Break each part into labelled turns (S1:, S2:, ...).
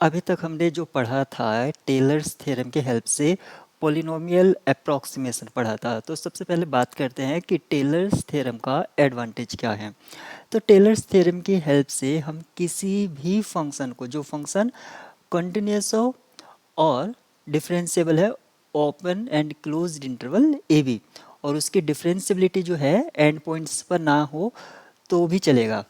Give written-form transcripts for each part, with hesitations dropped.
S1: अभी तक हमने जो पढ़ा था टेलर्स थ्योरम के हेल्प से पॉलिनोमियल अप्रॉक्सीमेशन पढ़ा था। तो सबसे पहले बात करते हैं कि टेलर्स थ्योरम का एडवांटेज क्या है। तो टेलर्स थ्योरम की हेल्प से हम किसी भी फंक्शन को, जो फंक्शन कंटिन्यूस हो और डिफरेंशिएबल है open and closed interval A B, और उसकी डिफरेंशियबिलिटी जो है एंड पॉइंट्स पर ना हो तो भी चलेगा।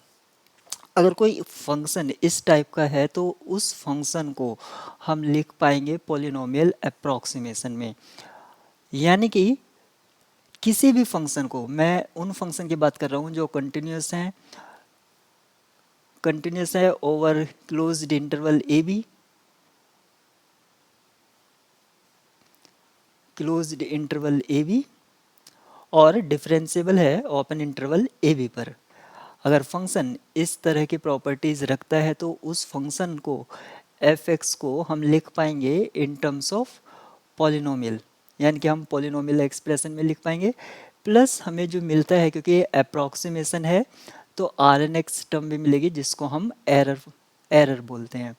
S1: अगर कोई फंक्शन इस टाइप का है तो उस फंक्शन को हम लिख पाएंगे पॉलिनोमियल अप्रॉक्सीमेशन में। यानी कि किसी भी फंक्शन को, मैं उन फंक्शन की बात कर रहा हूँ जो कंटिन्यूस है over closed interval A B, closed interval A B, और डिफरेंशिएबल है ओपन इंटरवल ए बी पर। अगर फंक्शन इस तरह की प्रॉपर्टीज रखता है तो उस फंक्शन को एफ एक्स को हम लिख पाएंगे इन टर्म्स ऑफ पॉलिनोमियल, यानी कि हम पॉलिनोमियल एक्सप्रेशन में लिख पाएंगे। प्लस हमें जो मिलता है, क्योंकि ये अप्रॉक्सीमेशन है, तो आर एन एक्स टर्म भी मिलेगी जिसको हम एरर बोलते हैं।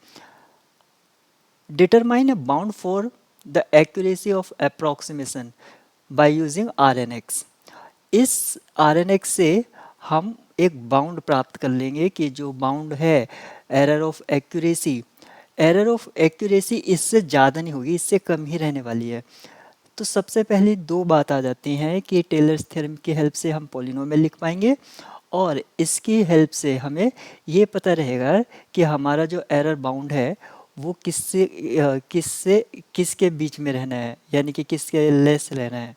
S1: Determine a bound for the accuracy of approximation by using R N X. इस आर एन एक्स से हम एक बाउंड प्राप्त कर लेंगे कि जो बाउंड है एरर ऑफ एक्यूरेसी इससे ज़्यादा नहीं होगी, इससे कम ही रहने वाली है। तो सबसे पहले दो बात आ जाती हैं कि टेलर्स थ्योरम की हेल्प से हम पॉलिनोमियल लिख पाएंगे, और इसकी हेल्प से हमें ये पता रहेगा कि हमारा जो एरर बाउंड है वो किससे किसके बीच में रहना है, यानी कि किसके लेस रहना है।